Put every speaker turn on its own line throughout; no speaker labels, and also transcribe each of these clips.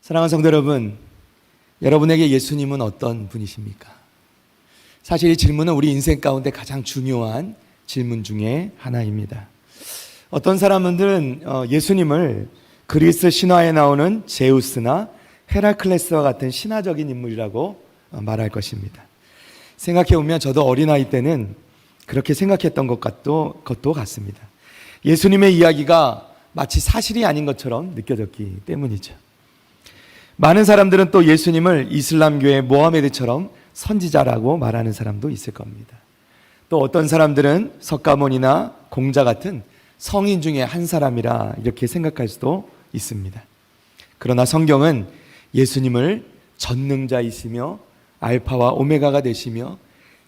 사랑하는 성도 여러분, 여러분에게 예수님은 어떤 분이십니까? 사실 이 질문은 우리 인생 가운데 가장 중요한 질문 중에 하나입니다. 어떤 사람들은 예수님을 그리스 신화에 나오는 제우스나 헤라클레스와 같은 신화적인 인물이라고 말할 것입니다. 생각해보면 저도 어린아이 때는 그렇게 생각했던 것도 같습니다. 예수님의 이야기가 마치 사실이 아닌 것처럼 느껴졌기 때문이죠. 많은 사람들은 또 예수님을 이슬람교의 모하메드처럼 선지자라고 말하는 사람도 있을 겁니다. 또 어떤 사람들은 석가모니나 공자 같은 성인 중에 한 사람이라 이렇게 생각할 수도 있습니다. 그러나 성경은 예수님을 전능자이시며 알파와 오메가가 되시며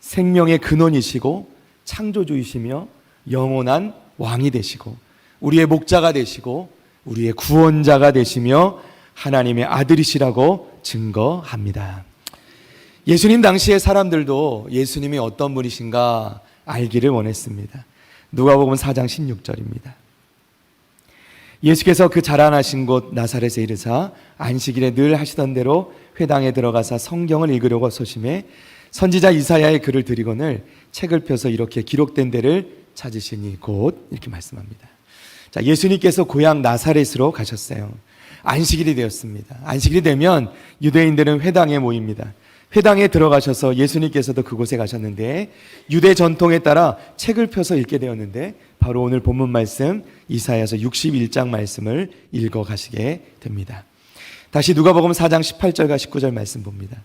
생명의 근원이시고 창조주이시며 영원한 왕이 되시고 우리의 목자가 되시고 우리의 구원자가 되시며 하나님의 아들이시라고 증거합니다. 예수님 당시의 사람들도 예수님이 어떤 분이신가 알기를 원했습니다. 누가복음 4장 16절입니다. 예수께서 그 자라나신 곳 나사렛에 이르사 안식일에 늘 하시던 대로 회당에 들어가사 성경을 읽으려고 서심해 선지자 이사야의 글을 드리거늘 책을 펴서 이렇게 기록된 데를 찾으시니 곧 이렇게 말씀합니다. 자, 예수님께서 고향 나사렛으로 가셨어요. 안식일이 되었습니다. 안식일이 되면 유대인들은 회당에 모입니다. 회당에 들어가셔서 예수님께서도 그곳에 가셨는데 유대 전통에 따라 책을 펴서 읽게 되었는데 바로 오늘 본문 말씀 이사야서 61장 말씀을 읽어 가시게 됩니다. 다시 누가복음 4장 18절과 19절 말씀 봅니다.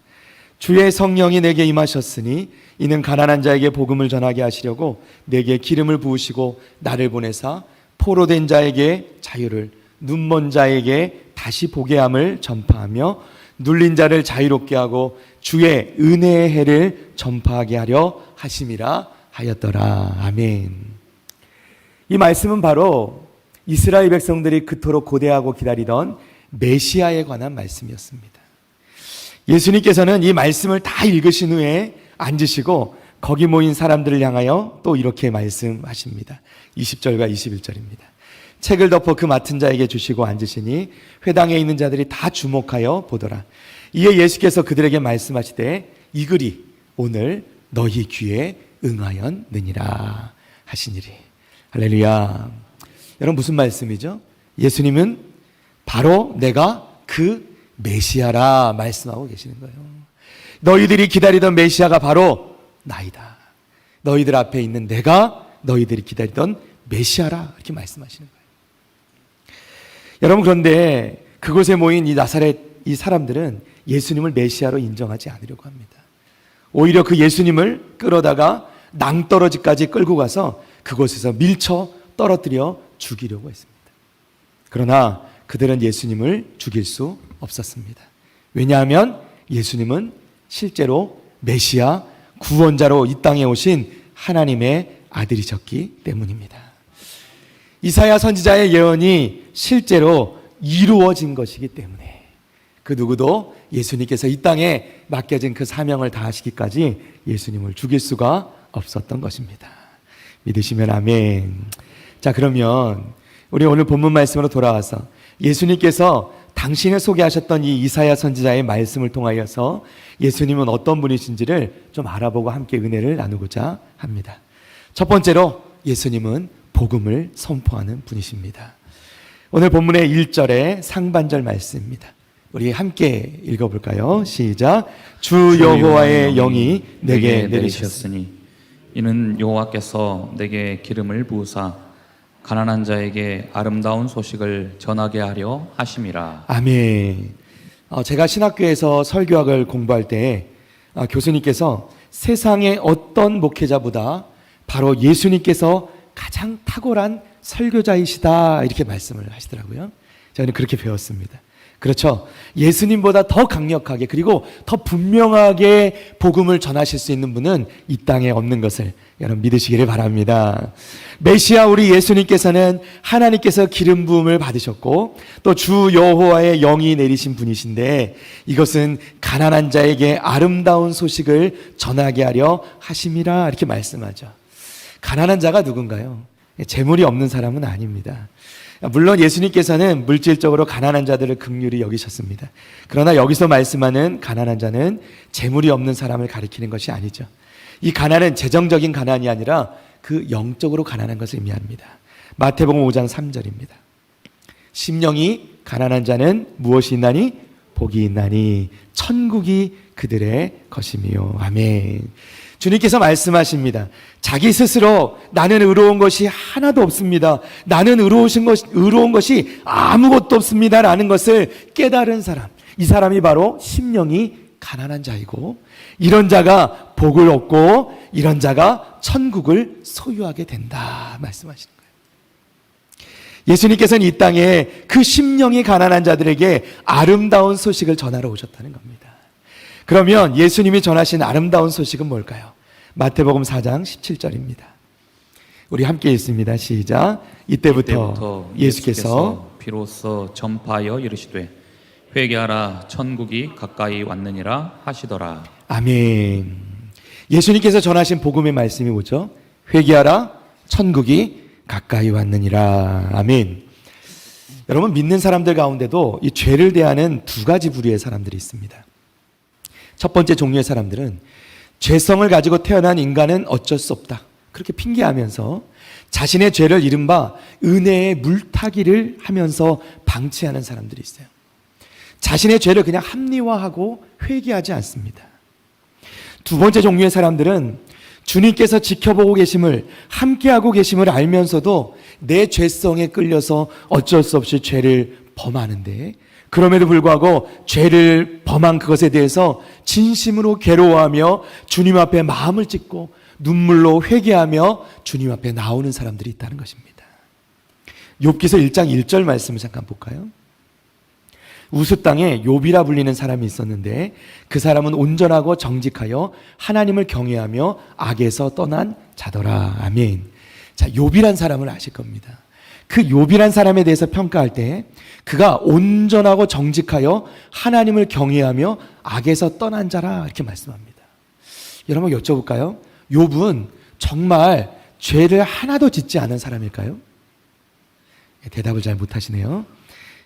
주의 성령이 내게 임하셨으니 이는 가난한 자에게 복음을 전하게 하시려고 내게 기름을 부으시고 나를 보내사 포로된 자에게 자유를 눈먼 자에게 다시 보게 함을 전파하며 눌린 자를 자유롭게 하고 주의 은혜의 해를 전파하게 하려 하심이라 하였더라. 아멘. 이 말씀은 바로 이스라엘 백성들이 그토록 고대하고 기다리던 메시아에 관한 말씀이었습니다. 예수님께서는 이 말씀을 다 읽으신 후에 앉으시고 거기 모인 사람들을 향하여 또 이렇게 말씀하십니다. 20절과 21절입니다. 책을 덮어 그 맡은 자에게 주시고 앉으시니 회당에 있는 자들이 다 주목하여 보더라. 이에 예수께서 그들에게 말씀하시되 이 글이 오늘 너희 귀에 응하였느니라 하시니리. 할렐루야. 여러분 무슨 말씀이죠? 예수님은 바로 내가 그 메시아라 말씀하고 계시는 거예요. 너희들이 기다리던 메시아가 바로 나이다. 너희들 앞에 있는 내가 너희들이 기다리던 메시아라 이렇게 말씀하시는 거예요. 여러분 그런데 그곳에 모인 이 나사렛 이 사람들은 예수님을 메시아로 인정하지 않으려고 합니다. 오히려 그 예수님을 끌어다가 낭떠러지까지 끌고 가서 그곳에서 밀쳐 떨어뜨려 죽이려고 했습니다. 그러나 그들은 예수님을 죽일 수 없었습니다. 왜냐하면 예수님은 실제로 메시아 구원자로 이 땅에 오신 하나님의 아들이셨기 때문입니다. 이사야 선지자의 예언이 실제로 이루어진 것이기 때문에 그 누구도 예수님께서 이 땅에 맡겨진 그 사명을 다하시기까지 예수님을 죽일 수가 없었던 것입니다. 믿으시면 아멘. 자, 그러면 우리 오늘 본문 말씀으로 돌아와서 예수님께서 당신을 소개하셨던 이 이사야 선지자의 말씀을 통하여서 예수님은 어떤 분이신지를 좀 알아보고 함께 은혜를 나누고자 합니다. 첫 번째로 예수님은 복음을 선포하는 분이십니다. 오늘 본문의 1절의 상반절 말씀입니다. 우리 함께 읽어볼까요? 시작. 주 여호와의 영이 내게 내리셨으니
이는 여호와께서 내게 기름을 부으사 가난한 자에게 아름다운 소식을 전하게 하려 하심이라.
아멘. 제가 신학교에서 설교학을 공부할 때 교수님께서 세상의 어떤 목회자보다 바로 예수님께서 가장 탁월한 설교자이시다 이렇게 말씀을 하시더라고요. 저는 그렇게 배웠습니다. 그렇죠. 예수님보다 더 강력하게 그리고 더 분명하게 복음을 전하실 수 있는 분은 이 땅에 없는 것을 여러분 믿으시기를 바랍니다. 메시아 우리 예수님께서는 하나님께서 기름 부음을 받으셨고 또 주 여호와의 영이 내리신 분이신데 이것은 가난한 자에게 아름다운 소식을 전하게 하려 하심이라 이렇게 말씀하죠. 가난한 자가 누군가요? 재물이 없는 사람은 아닙니다. 물론 예수님께서는 물질적으로 가난한 자들을 긍휼히 여기셨습니다. 그러나 여기서 말씀하는 가난한 자는 재물이 없는 사람을 가리키는 것이 아니죠. 이 가난은 재정적인 가난이 아니라 그 영적으로 가난한 것을 의미합니다. 마태복음 5장 3절입니다. 심령이 가난한 자는 무엇이 있나니? 복이 있나니 천국이 그들의 것이며. 아멘. 주님께서 말씀하십니다. 자기 스스로 나는 의로운 것이 하나도 없습니다. 나는 의로운 것이 아무것도 없습니다. 라는 것을 깨달은 사람. 이 사람이 바로 심령이 가난한 자이고, 이런 자가 복을 얻고 이런 자가 천국을 소유하게 된다 말씀하시는 거예요. 예수님께서는 이 땅에 그 심령이 가난한 자들에게 아름다운 소식을 전하러 오셨다는 겁니다. 그러면 예수님이 전하신 아름다운 소식은 뭘까요? 마태복음 4장 17절입니다. 우리 함께 읽습니다. 시작. 이때부터 예수께서
비로소 전파하여 이르시되 회개하라 천국이 가까이 왔느니라 하시더라.
아멘. 예수님께서 전하신 복음의 말씀이 뭐죠? 회개하라 천국이 가까이 왔느니라. 아멘. 여러분, 믿는 사람들 가운데도 이 죄를 대하는 두 가지 부류의 사람들이 있습니다. 첫 번째 종류의 사람들은 죄성을 가지고 태어난 인간은 어쩔 수 없다, 그렇게 핑계하면서 자신의 죄를 이른바 은혜의 물타기를 하면서 방치하는 사람들이 있어요. 자신의 죄를 그냥 합리화하고 회개하지 않습니다. 두 번째 종류의 사람들은 주님께서 지켜보고 계심을, 함께하고 계심을 알면서도 내 죄성에 끌려서 어쩔 수 없이 죄를 범하는데, 그럼에도 불구하고 죄를 범한 그것에 대해서 진심으로 괴로워하며 주님 앞에 마음을 찢고 눈물로 회개하며 주님 앞에 나오는 사람들이 있다는 것입니다. 욥기서 1장 1절 말씀을 잠깐 볼까요? 우스 땅에 욥이라 불리는 사람이 있었는데 그 사람은 온전하고 정직하여 하나님을 경외하며 악에서 떠난 자더라. 아멘. 자, 욥이란 사람을 아실 겁니다. 그 욥이란 사람에 대해서 평가할 때 그가 온전하고 정직하여 하나님을 경외하며 악에서 떠난 자라, 이렇게 말씀합니다. 여러분, 여쭤볼까요? 욥은 정말 죄를 하나도 짓지 않은 사람일까요? 대답을 잘 못하시네요.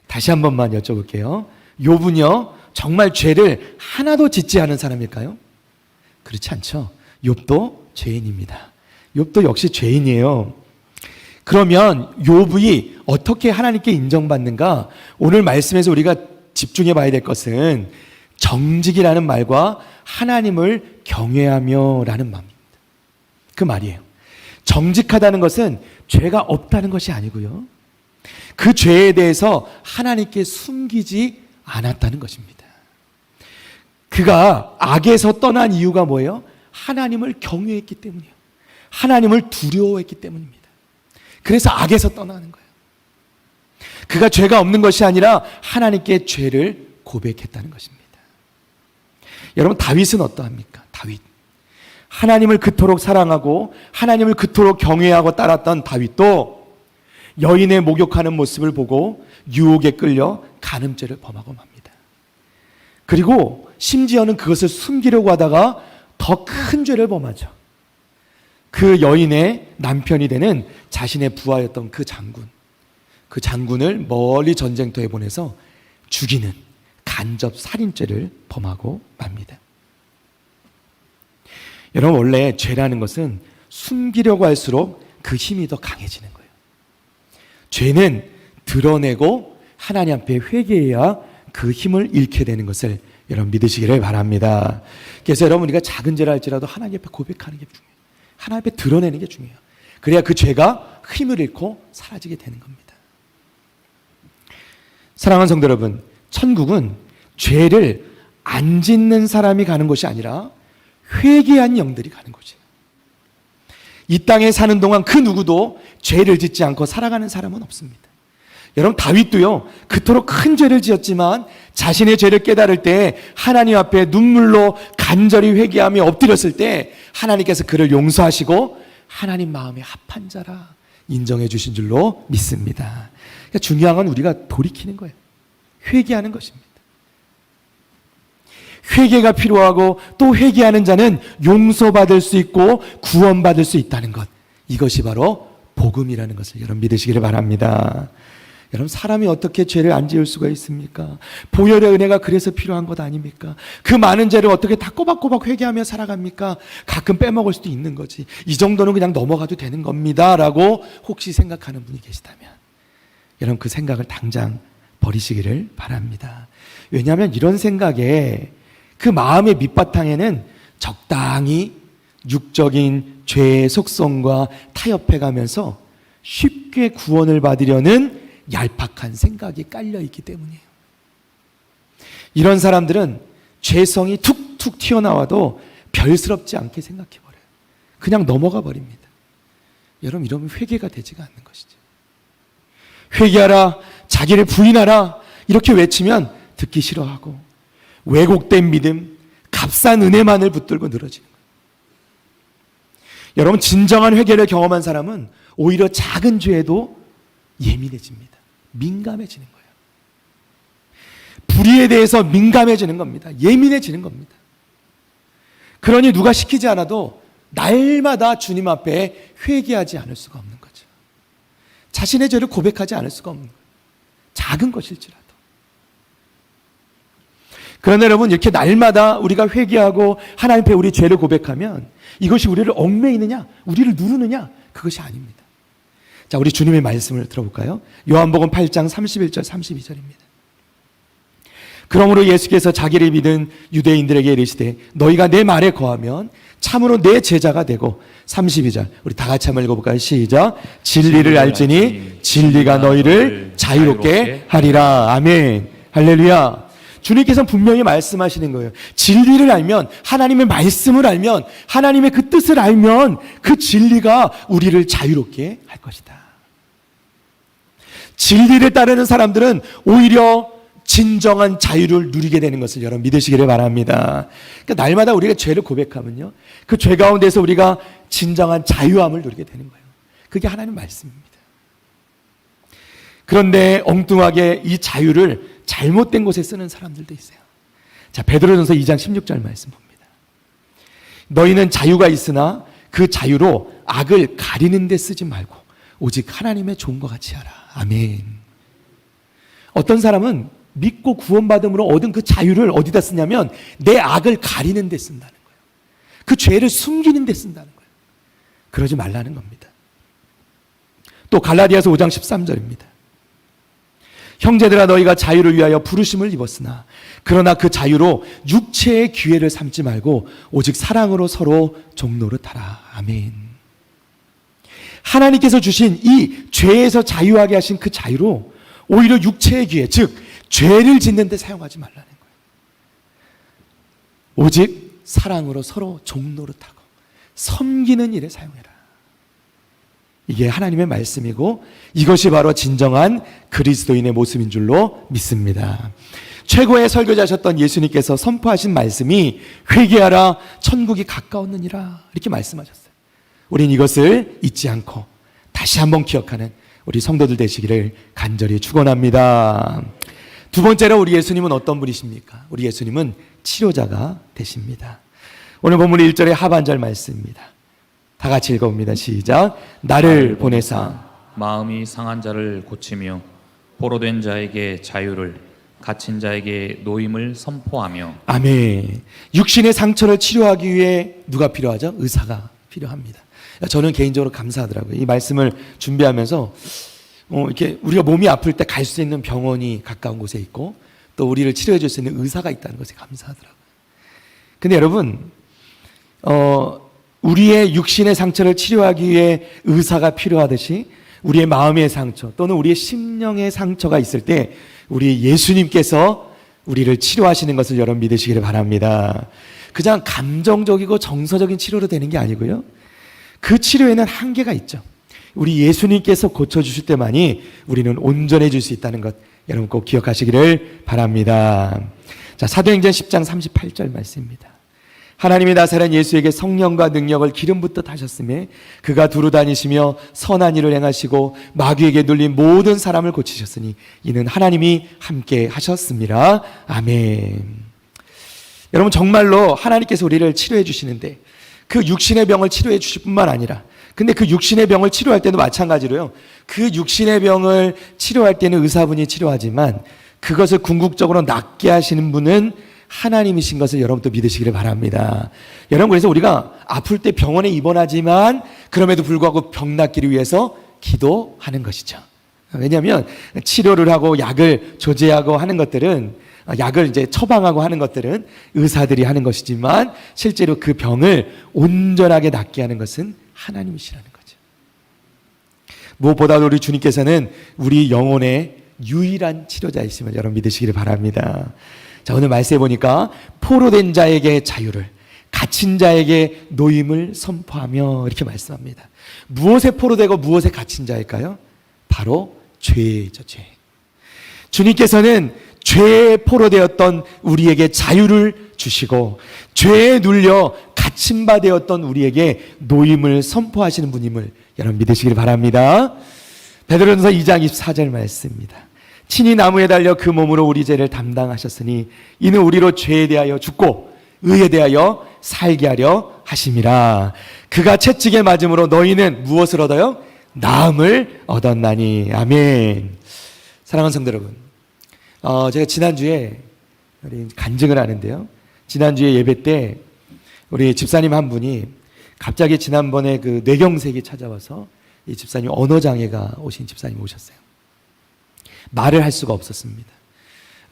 다시 한 번만 여쭤볼게요. 욥은요, 정말 죄를 하나도 짓지 않은 사람일까요? 그렇지 않죠. 욥도 죄인입니다. 욥도 역시 죄인이에요. 그러면 욥이 어떻게 하나님께 인정받는가? 오늘 말씀에서 우리가 집중해 봐야 될 것은 정직이라는 말과 하나님을 경외하며 라는 말입니다. 그 말이에요. 정직하다는 것은 죄가 없다는 것이 아니고요, 그 죄에 대해서 하나님께 숨기지 않았다는 것입니다. 그가 악에서 떠난 이유가 뭐예요? 하나님을 경외했기 때문이에요. 하나님을 두려워했기 때문입니다. 그래서 악에서 떠나는 거예요. 그가 죄가 없는 것이 아니라 하나님께 죄를 고백했다는 것입니다. 여러분, 다윗은 어떠합니까? 다윗. 하나님을 그토록 사랑하고 하나님을 그토록 경외하고 따랐던 다윗도 여인의 목욕하는 모습을 보고 유혹에 끌려 간음죄를 범하고 맙니다. 그리고 심지어는 그것을 숨기려고 하다가 더 큰 죄를 범하죠. 그 여인의 남편이 되는 자신의 부하였던 그 장군을 멀리 전쟁터에 보내서 죽이는 간접 살인죄를 범하고 맙니다. 여러분, 원래 죄라는 것은 숨기려고 할수록 그 힘이 더 강해지는 거예요. 죄는 드러내고 하나님 앞에 회개해야 그 힘을 잃게 되는 것을 여러분 믿으시기를 바랍니다. 그래서 여러분, 우리가 작은 죄라 할지라도 하나님 앞에 고백하는 게 중요해요. 하나님 앞에 드러내는 게 중요해요. 그래야 그 죄가 힘을 잃고 사라지게 되는 겁니다. 사랑하는 성도 여러분, 천국은 죄를 안 짓는 사람이 가는 곳이 아니라 회개한 영들이 가는 곳이에요. 이 땅에 사는 동안 그 누구도 죄를 짓지 않고 살아가는 사람은 없습니다. 여러분, 다윗도요, 그토록 큰 죄를 지었지만 자신의 죄를 깨달을 때 하나님 앞에 눈물로 간절히 회개하며 엎드렸을 때 하나님께서 그를 용서하시고 하나님 마음에 합한 자라 인정해 주신 줄로 믿습니다. 그러니까 중요한 건 우리가 돌이키는 거예요. 회개하는 것입니다. 회개가 필요하고 또 회개하는 자는 용서받을 수 있고 구원받을 수 있다는 것, 이것이 바로 복음이라는 것을 여러분 믿으시기를 바랍니다. 여러분, 사람이 어떻게 죄를 안 지을 수가 있습니까? 보혈의 은혜가 그래서 필요한 것 아닙니까? 그 많은 죄를 어떻게 다 꼬박꼬박 회개하며 살아갑니까? 가끔 빼먹을 수도 있는 거지. 이 정도는 그냥 넘어가도 되는 겁니다 라고 혹시 생각하는 분이 계시다면, 여러분, 그 생각을 당장 버리시기를 바랍니다. 왜냐하면 이런 생각에 그 마음의 밑바탕에는 적당히 육적인 죄의 속성과 타협해가면서 쉽게 구원을 받으려는 얄팍한 생각이 깔려있기 때문이에요. 이런 사람들은 죄성이 툭툭 튀어나와도 별스럽지 않게 생각해버려요. 그냥 넘어가 버립니다. 여러분, 이러면 회개가 되지가 않는 것이죠. 회개하라, 자기를 부인하라 이렇게 외치면 듣기 싫어하고, 왜곡된 믿음, 값싼 은혜만을 붙들고 늘어지는 거예요. 여러분, 진정한 회개를 경험한 사람은 오히려 작은 죄에도 예민해집니다. 민감해지는 거예요. 불의에 대해서 민감해지는 겁니다. 예민해지는 겁니다. 그러니 누가 시키지 않아도 날마다 주님 앞에 회개하지 않을 수가 없는 거죠. 자신의 죄를 고백하지 않을 수가 없는 거예요. 작은 것일지라도. 그러나 여러분, 이렇게 날마다 우리가 회개하고 하나님 앞에 우리 죄를 고백하면 이것이 우리를 얽매이느냐, 우리를 누르느냐, 그것이 아닙니다. 자, 우리 주님의 말씀을 들어볼까요? 요한복음 8장 31절 32절입니다. 그러므로 예수께서 자기를 믿은 유대인들에게 이르시되 너희가 내 말에 거하면 참으로 내 제자가 되고, 32절 우리 다 같이 한번 읽어볼까요? 시작. 진리를 알지니 진리가 너희를 자유롭게 하리라. 아멘. 할렐루야. 주님께서는 분명히 말씀하시는 거예요. 진리를 알면, 하나님의 말씀을 알면, 하나님의 그 뜻을 알면 그 진리가 우리를 자유롭게 할 것이다. 진리를 따르는 사람들은 오히려 진정한 자유를 누리게 되는 것을 여러분 믿으시기를 바랍니다. 그러니까 날마다 우리가 죄를 고백하면요, 그 죄 가운데서 우리가 진정한 자유함을 누리게 되는 거예요. 그게 하나님의 말씀입니다. 그런데 엉뚱하게 이 자유를 잘못된 곳에 쓰는 사람들도 있어요. 자, 베드로전서 2장 16절 말씀 봅니다. 너희는 자유가 있으나 그 자유로 악을 가리는 데 쓰지 말고 오직 하나님의 종과 같이 하라. 아멘. 어떤 사람은 믿고 구원받음으로 얻은 그 자유를 어디다 쓰냐면 내 악을 가리는 데 쓴다는 거예요. 그 죄를 숨기는 데 쓴다는 거예요. 그러지 말라는 겁니다. 또 갈라디아서 5장 13절입니다. 형제들아, 너희가 자유를 위하여 부르심을 입었으나 그러나 그 자유로 육체의 기회를 삼지 말고 오직 사랑으로 서로 종노릇하라. 아멘. 하나님께서 주신 이 죄에서 자유하게 하신 그 자유로 오히려 육체의 기회, 즉 죄를 짓는 데 사용하지 말라는 거예요. 오직 사랑으로 서로 종노릇하고 섬기는 일에 사용해라. 이게 하나님의 말씀이고 이것이 바로 진정한 그리스도인의 모습인 줄로 믿습니다. 최고의 설교자셨던 예수님께서 선포하신 말씀이 회개하라, 천국이 가까웠느니라 이렇게 말씀하셨어요. 우린 이것을 잊지 않고 다시 한번 기억하는 우리 성도들 되시기를 간절히 축원합니다. 두 번째로 우리 예수님은 어떤 분이십니까? 우리 예수님은 치료자가 되십니다. 오늘 본문 1절의 하반절 말씀입니다. 다 같이 읽어봅니다. 시작. 나를 보내사
마음이 상한 자를 고치며 포로된 자에게 자유를, 갇힌 자에게 노임을 선포하며. 아멘.
육신의 상처를 치료하기 위해 누가 필요하죠? 의사가 필요합니다. 저는 개인적으로 감사하더라고요. 이 말씀을 준비하면서 이렇게 우리가 몸이 아플 때 갈 수 있는 병원이 가까운 곳에 있고 또 우리를 치료해 줄 수 있는 의사가 있다는 것에 감사하더라고요. 근데 여러분, 우리의 육신의 상처를 치료하기 위해 의사가 필요하듯이 우리의 마음의 상처 또는 우리의 심령의 상처가 있을 때 우리 예수님께서 우리를 치료하시는 것을 여러분 믿으시기를 바랍니다. 그냥 감정적이고 정서적인 치료로 되는 게 아니고요. 그 치료에는 한계가 있죠. 우리 예수님께서 고쳐주실 때만이 우리는 온전해질 수 있다는 것 여러분 꼭 기억하시기를 바랍니다. 자, 사도행전 10장 38절 말씀입니다. 하나님이 나사렛 예수에게 성령과 능력을 기름 붓듯 하셨음에 그가 두루 다니시며 선한 일을 행하시고 마귀에게 눌린 모든 사람을 고치셨으니 이는 하나님이 함께 하셨습니다. 아멘. 여러분, 정말로 하나님께서 우리를 치료해 주시는데 그 육신의 병을 치료해 주실 뿐만 아니라 근데 그 육신의 병을 치료할 때도 마찬가지로요. 그 육신의 병을 치료할 때는 의사분이 치료하지만 그것을 궁극적으로 낫게 하시는 분은 하나님이신 것을 여러분 또 믿으시기를 바랍니다. 여러분, 그래서 우리가 아플 때 병원에 입원하지만 그럼에도 불구하고 병 낫기를 위해서 기도하는 것이죠. 왜냐하면 치료를 하고 약을 조제하고 하는 것들은, 약을 이제 처방하고 하는 것들은 의사들이 하는 것이지만 실제로 그 병을 온전하게 낫게 하는 것은 하나님이시라는 거죠. 무엇보다도 우리 주님께서는 우리 영혼의 유일한 치료자이심을 여러분 믿으시기를 바랍니다. 자, 오늘 말씀해 보니까 포로된 자에게 자유를, 갇힌 자에게 노임을 선포하며 이렇게 말씀합니다. 무엇에 포로되고 무엇에 갇힌 자일까요? 바로 죄죠, 죄. 주님께서는 죄에 포로되었던 우리에게 자유를 주시고 죄에 눌려 갇힌 바 되었던 우리에게 노임을 선포하시는 분임을 여러분 믿으시길 바랍니다. 베드로전서 2장 24절 말씀입니다. 친히 나무에 달려 그 몸으로 우리 죄를 담당하셨으니 이는 우리로 죄에 대하여 죽고 의에 대하여 살게 하려 하심이라. 그가 채찍에 맞음으로 너희는 무엇을 얻어요? 나음을 얻었나니. 아멘. 사랑하는 성도 여러분, 제가 지난주에 우리 간증을 하는데요, 지난주에 예배 때 우리 집사님 한 분이 갑자기 지난번에 그 뇌경색이 찾아와서 이 집사님 언어장애가 오신 집사님 오셨어요. 말을 할 수가 없었습니다.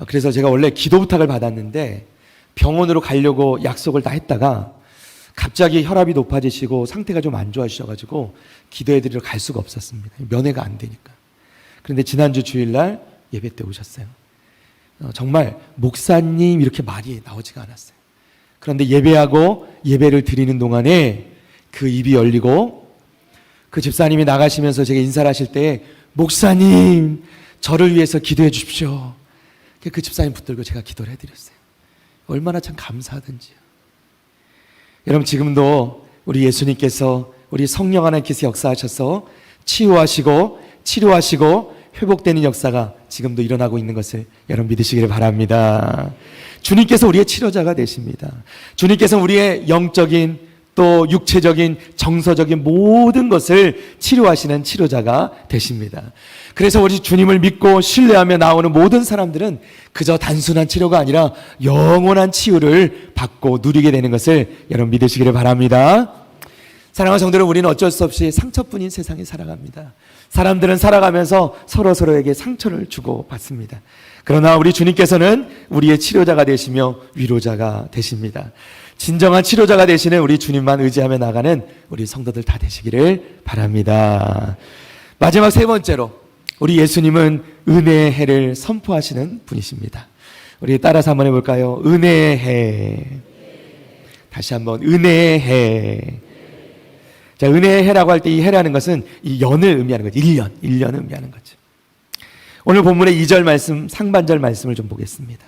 그래서 제가 원래 기도 부탁을 받았는데 병원으로 가려고 약속을 다 했다가 갑자기 혈압이 높아지시고 상태가 좀 안 좋아지셔가지고 기도해드리러 갈 수가 없었습니다. 면회가 안 되니까. 그런데 지난주 주일날 예배 때 오셨어요. 정말 목사님 이렇게 말이 나오지가 않았어요. 그런데 예배하고 예배를 드리는 동안에 그 입이 열리고 그 집사님이 나가시면서 제가 인사를 하실 때 목사님 저를 위해서 기도해 주십시오. 그 집사님 붙들고 제가 기도를 해드렸어요. 얼마나 참 감사하던지요. 여러분, 지금도 우리 예수님께서, 우리 성령 하나님께서 역사하셔서 치유하시고 치료하시고 회복되는 역사가 지금도 일어나고 있는 것을 여러분 믿으시기를 바랍니다. 주님께서 우리의 치료자가 되십니다. 주님께서 우리의 영적인 또 육체적인 정서적인 모든 것을 치료하시는 치료자가 되십니다. 그래서 우리 주님을 믿고 신뢰하며 나오는 모든 사람들은 그저 단순한 치료가 아니라 영원한 치유를 받고 누리게 되는 것을 여러분 믿으시기를 바랍니다. 사랑하는 성도 여러분, 우리는 어쩔 수 없이 상처뿐인 세상에 살아갑니다. 사람들은 살아가면서 서로에게 상처를 주고 받습니다. 그러나 우리 주님께서는 우리의 치료자가 되시며 위로자가 되십니다. 진정한 치료자가 되시는 우리 주님만 의지하며 나가는 우리 성도들 다 되시기를 바랍니다. 마지막 세 번째로, 우리 예수님은 은혜의 해를 선포하시는 분이십니다. 우리 따라서 한번 해볼까요? 은혜의 해. 다시 한번, 은혜의 해. 자, 은혜의 해라고 할 때 이 해라는 것은 이 연을 의미하는 거죠. 1년을 의미하는 거죠. 오늘 본문의 2절 말씀, 상반절 말씀을 좀 보겠습니다.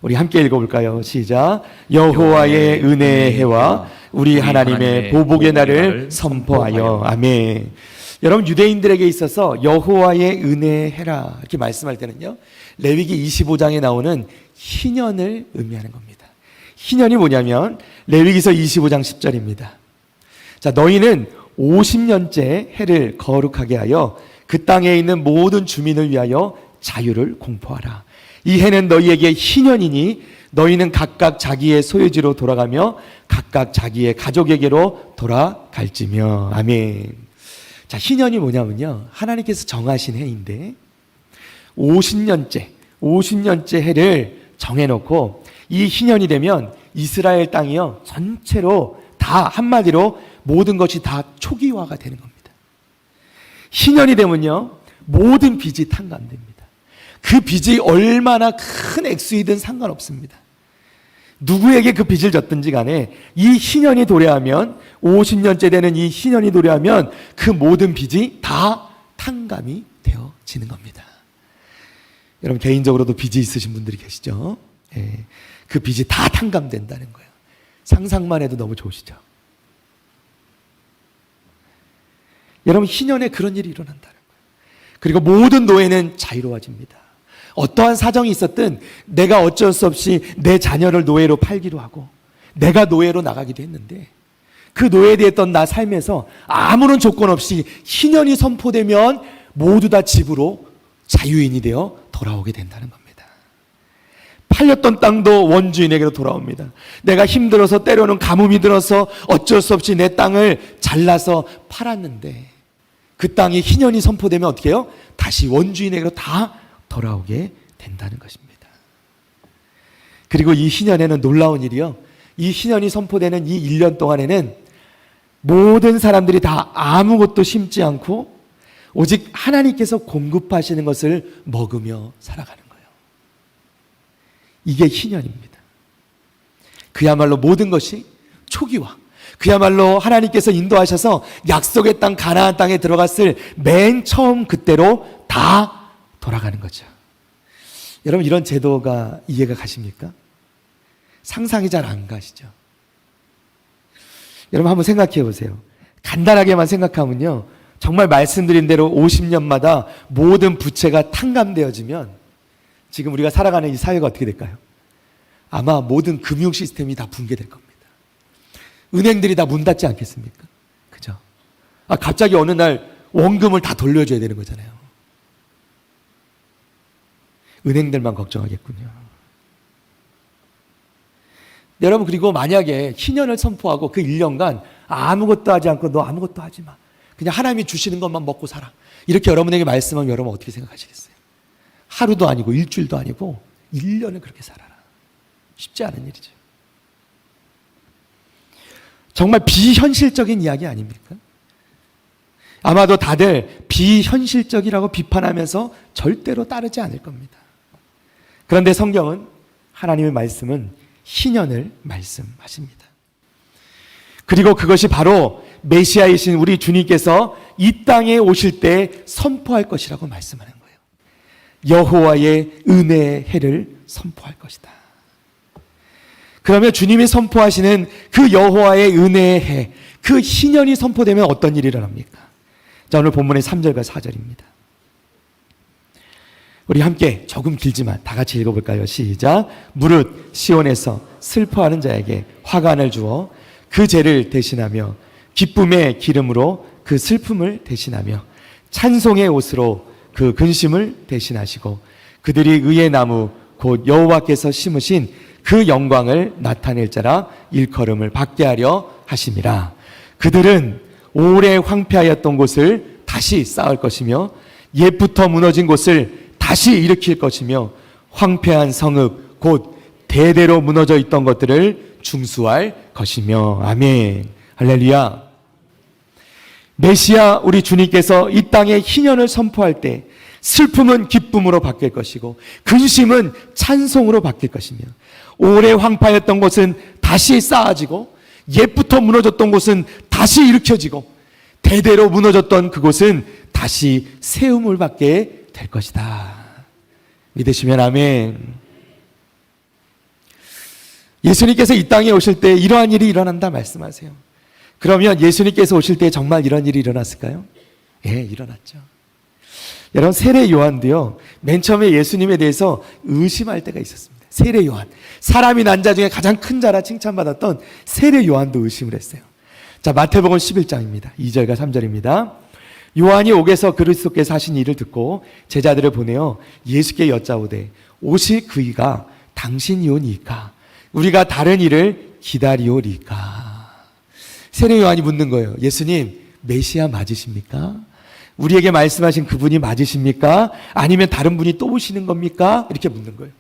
우리 함께 읽어볼까요? 시작. 여호와의 은혜의 해와 우리 하나님의 보복의 날을 선포하여. 아멘. 여러분, 유대인들에게 있어서 여호와의 은혜의 해라 이렇게 말씀할 때는요, 레위기 25장에 나오는 희년을 의미하는 겁니다. 희년이 뭐냐면 레위기서 25장 10절입니다. 자, 너희는 50년째 해를 거룩하게 하여 그 땅에 있는 모든 주민을 위하여 자유를 공포하라. 이 해는 너희에게 희년이니 너희는 각각 자기의 소유지로 돌아가며 각각 자기의 가족에게로 돌아갈지며. 아멘. 자, 희년이 뭐냐면요, 하나님께서 정하신 해인데 50년째 해를 정해놓고 이 희년이 되면 이스라엘 땅이요 전체로 다 한마디로 모든 것이 다 초기화가 되는 겁니다. 희년이 되면요 모든 빚이 탕감됩니다. 그 빚이 얼마나 큰 액수이든 상관없습니다. 누구에게 그 빚을 졌든지 간에 이 희년이 도래하면, 50년째 되는 이 희년이 도래하면 그 모든 빚이 다 탕감이 되어지는 겁니다. 여러분, 개인적으로도 빚이 있으신 분들이 계시죠? 예, 그 빚이 다 탕감된다는 거예요. 상상만 해도 너무 좋으시죠? 여러분, 희년에 그런 일이 일어난다는 거예요. 그리고 모든 노예는 자유로워집니다. 어떠한 사정이 있었든 내가 어쩔 수 없이 내 자녀를 노예로 팔기로 하고 내가 노예로 나가기도 했는데 그 노예되었던 나 삶에서 아무런 조건 없이 희년이 선포되면 모두 다 집으로 자유인이 되어 돌아오게 된다는 겁니다. 팔렸던 땅도 원주인에게로 돌아옵니다. 내가 힘들어서 때로는 가뭄이 들어서 어쩔 수 없이 내 땅을 잘라서 팔았는데 그 땅이 희년이 선포되면 어떻게 해요? 다시 원주인에게로 다 돌아오게 된다는 것입니다. 그리고 이 희년에는 놀라운 일이요. 이 희년이 선포되는 이 1년 동안에는 모든 사람들이 다 아무것도 심지 않고 오직 하나님께서 공급하시는 것을 먹으며 살아가는 거예요. 이게 희년입니다. 그야말로 모든 것이 초기화, 그야말로 하나님께서 인도하셔서 약속의 땅 가나안 땅에 들어갔을 맨 처음 그때로 다 돌아가는 거죠. 여러분, 이런 제도가 이해가 가십니까? 상상이 잘 안 가시죠? 여러분 한번 생각해 보세요. 간단하게만 생각하면요, 정말 말씀드린 대로 50년마다 모든 부채가 탕감되어지면 지금 우리가 살아가는 이 사회가 어떻게 될까요? 아마 모든 금융 시스템이 다 붕괴될 겁니다. 은행들이 다 문 닫지 않겠습니까? 그죠? 갑자기 어느 날 원금을 다 돌려줘야 되는 거잖아요. 은행들만 걱정하겠군요. 여러분, 그리고 만약에 희년을 선포하고 그 1년간 아무것도 하지 않고 너 아무것도 하지 마, 그냥 하나님이 주시는 것만 먹고 살아, 이렇게 여러분에게 말씀하면 여러분 어떻게 생각하시겠어요? 하루도 아니고 일주일도 아니고 1년을 그렇게 살아라. 쉽지 않은 일이죠. 정말 비현실적인 이야기 아닙니까? 아마도 다들 비현실적이라고 비판하면서 절대로 따르지 않을 겁니다. 그런데 성경은, 하나님의 말씀은 희년을 말씀하십니다. 그리고 그것이 바로 메시아이신 우리 주님께서 이 땅에 오실 때 선포할 것이라고 말씀하는 거예요. 여호와의 은혜의 해를 선포할 것이다. 그러면 주님이 선포하시는 그 여호와의 은혜의 해, 그 희년이 선포되면 어떤 일이 일어납니까? 자, 오늘 본문의 3절과 4절입니다. 우리 함께 조금 길지만 다 같이 읽어볼까요? 시작. 무릇 시온에서 슬퍼하는 자에게 화관을 주어 그 죄를 대신하며 기쁨의 기름으로 그 슬픔을 대신하며 찬송의 옷으로 그 근심을 대신하시고 그들이 의의 나무 곧 여호와께서 심으신 그 영광을 나타낼 자라 일컬음을 받게 하려 하심이라. 그들은 오래 황폐하였던 곳을 다시 쌓을 것이며 옛부터 무너진 곳을 다시 일으킬 것이며 황폐한 성읍 곧 대대로 무너져 있던 것들을 중수할 것이며. 아멘. 할렐루야. 메시아 우리 주님께서 이 땅에 희년을 선포할 때 슬픔은 기쁨으로 바뀔 것이고 근심은 찬송으로 바뀔 것이며 오래 황폐하였던 곳은 다시 쌓아지고 옛부터 무너졌던 곳은 다시 일으켜지고 대대로 무너졌던 그곳은 다시 세움을 받게 될 것이다. 믿으시면 아멘. 예수님께서 이 땅에 오실 때 이러한 일이 일어난다 말씀하세요. 그러면 예수님께서 오실 때 정말 이런 일이 일어났을까요? 예, 일어났죠. 여러분, 세례 요한도요, 맨 처음에 예수님에 대해서 의심할 때가 있었습니다. 세례 요한, 사람이 난 자 중에 가장 큰 자라 칭찬받았던 세례 요한도 의심을 했어요. 자, 마태복음 11장입니다. 2절과 3절입니다. 요한이 옥에서 그리스도께서 하신 일을 듣고 제자들을 보내어 예수께 여짜오되 오실 그이가 당신이오니까 우리가 다른 일을 기다리오리까. 세례 요한이 묻는 거예요. 예수님, 메시아 맞으십니까? 우리에게 말씀하신 그분이 맞으십니까? 아니면 다른 분이 또 오시는 겁니까? 이렇게 묻는 거예요.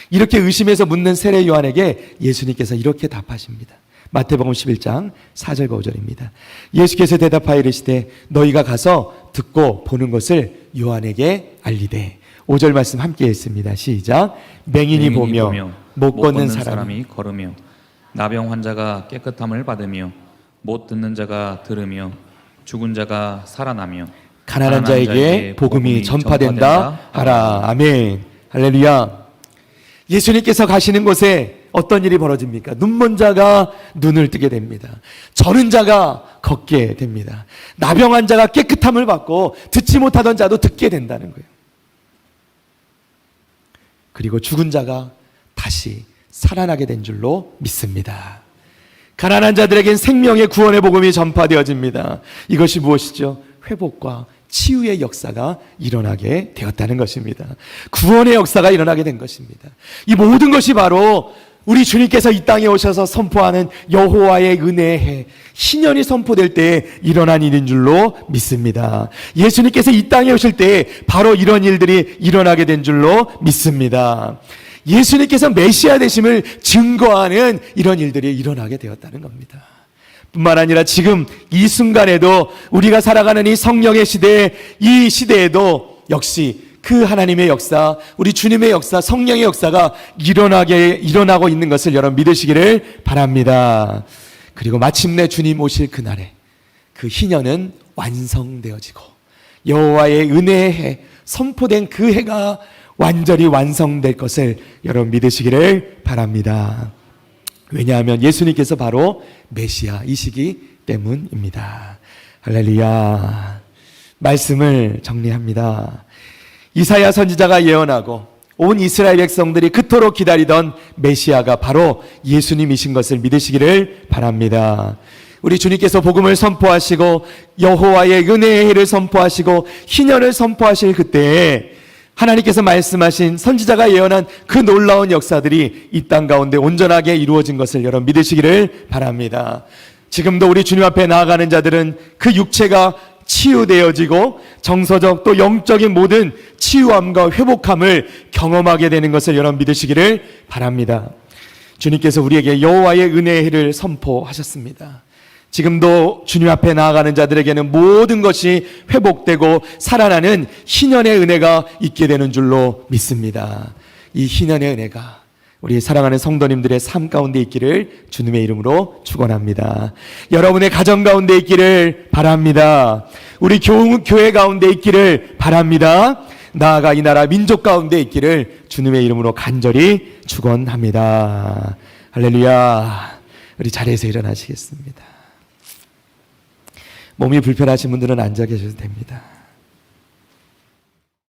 이렇게 의심해서 묻는 세례 요한에게 예수님께서 이렇게 답하십니다. 마태복음 11장 4절과 5절입니다. 예수께서 대답하여 이르시되 너희가 가서 듣고 보는 것을 요한에게 알리되. 5절 말씀 함께 했습니다. 시작. 맹인이 보며 못 걷는 사람이
걸으며 나병 환자가 깨끗함을 받으며 못 듣는 자가 들으며 죽은 자가 살아나며
가난한 자에게 복음이 전파된다 하라. 아멘. 할렐루야. 예수님께서 가시는 곳에 어떤 일이 벌어집니까? 눈먼 자가 눈을 뜨게 됩니다. 저는 자가 걷게 됩니다. 나병한 자가 깨끗함을 받고 듣지 못하던 자도 듣게 된다는 거예요. 그리고 죽은 자가 다시 살아나게 된 줄로 믿습니다. 가난한 자들에겐 생명의 구원의 복음이 전파되어집니다. 이것이 무엇이죠? 회복과 치유의 역사가 일어나게 되었다는 것입니다. 구원의 역사가 일어나게 된 것입니다. 이 모든 것이 바로 우리 주님께서 이 땅에 오셔서 선포하는 여호와의 은혜의 해, 신년이 선포될 때 일어난 일인 줄로 믿습니다. 예수님께서 이 땅에 오실 때 바로 이런 일들이 일어나게 된 줄로 믿습니다. 예수님께서 메시아 되심을 증거하는 이런 일들이 일어나게 되었다는 겁니다. 뿐만 아니라 지금 이 순간에도 우리가 살아가는 이 성령의 시대, 이 시대에도 역시 그 하나님의 역사, 우리 주님의 역사, 성령의 역사가 일어나고 있는 것을 여러분 믿으시기를 바랍니다. 그리고 마침내 주님 오실 그날에 그 희년은 완성되어지고 여호와의 은혜의 해, 선포된 그 해가 완전히 완성될 것을 여러분 믿으시기를 바랍니다. 왜냐하면 예수님께서 바로 메시아이시기 때문입니다. 할렐루야. 말씀을 정리합니다. 이사야 선지자가 예언하고 온 이스라엘 백성들이 그토록 기다리던 메시아가 바로 예수님이신 것을 믿으시기를 바랍니다. 우리 주님께서 복음을 선포하시고 여호와의 은혜의 해를 선포하시고 희년을 선포하실 그때에 하나님께서 말씀하신 선지자가 예언한 그 놀라운 역사들이 이 땅 가운데 온전하게 이루어진 것을 여러분 믿으시기를 바랍니다. 지금도 우리 주님 앞에 나아가는 자들은 그 육체가 치유되어지고 정서적 또 영적인 모든 치유함과 회복함을 경험하게 되는 것을 여러분 믿으시기를 바랍니다. 주님께서 우리에게 여호와의 은혜의 해를 선포하셨습니다. 지금도 주님 앞에 나아가는 자들에게는 모든 것이 회복되고 살아나는 희년의 은혜가 있게 되는 줄로 믿습니다. 이 희년의 은혜가 우리 사랑하는 성도님들의 삶 가운데 있기를 주님의 이름으로 축원합니다. 여러분의 가정 가운데 있기를 바랍니다. 우리 교회 가운데 있기를 바랍니다. 나아가 이 나라 민족 가운데 있기를 주님의 이름으로 간절히 축원합니다. 할렐루야. 우리 자리에서 일어나시겠습니다. 몸이 불편하신 분들은 앉아 계셔도 됩니다.